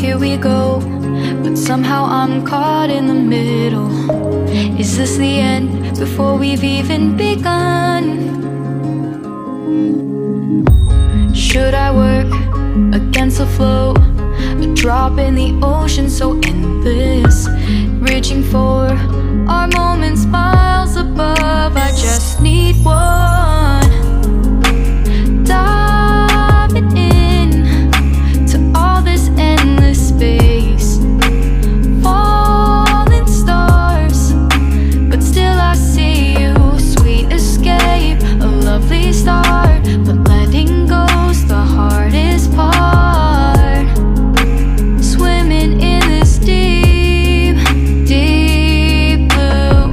here we go, but somehow I'm caught in the middle. Is this the end before we've even begun? Should I work against the flow? A drop in the ocean so endless, reaching for our moments miles above. I just need one, diving in to all this endless space, falling stars, but still I see you. Sweet escape, a lovely start, but letting go's the hardest part. Swimming in this deep, deep blue.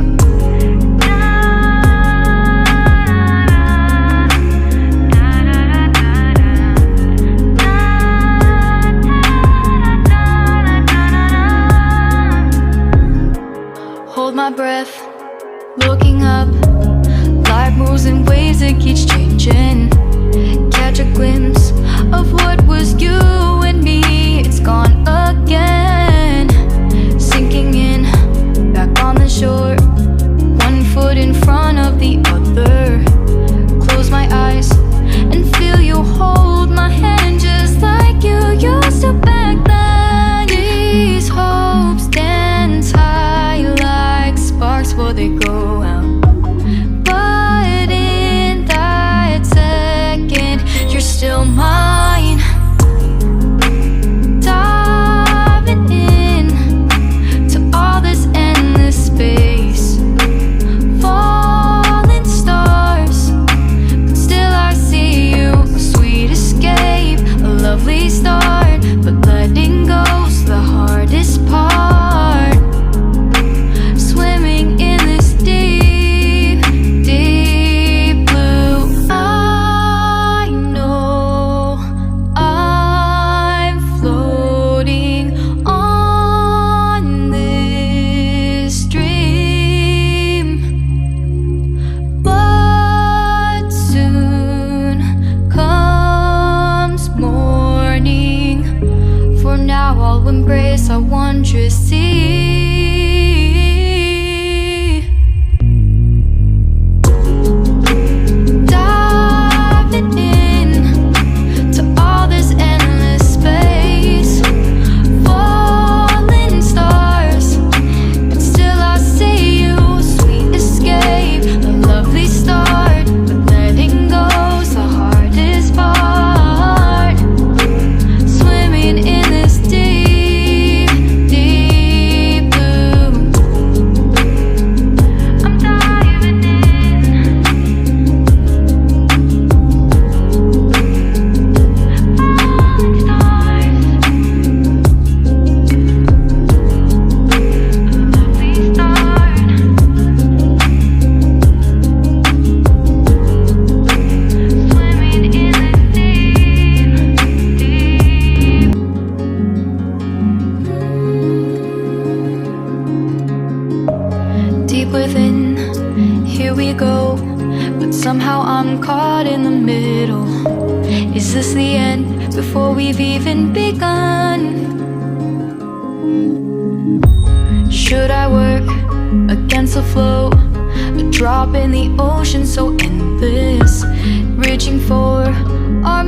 Hold my breath, looking up. Life moves in waves that keeps changing. Catch a glimpse of what was you and me. It's gone again, sinking in, back on the shore. One foot in front of the other. Close my eyes and feel you hold my hand just like you used to back then. These hopes dance high like sparks before they go out. But in that second, you're still mine. Diving in to all this endless space, falling stars, but still I see you. A sweet escape, a lovely start, but letting go's the hardest part. Swimming in this deep, deep blue. I know I'm floating on this dream, but soon comes morning. For now I'll embrace our wondrous sea. Diving in to all this endless space, falling stars, but still I see you. Sweet escape, a lovely start, but letting go's the hardest part. Swimming in this deep, deep blue. I'm diving in. Falling stars, lovely start. Swimming in this deep, deep. Deep within, here we go, but somehow I'm caught in the middle. Is this the end before we've even begun? Should I work against the flow? A drop in the ocean so endless, reaching for our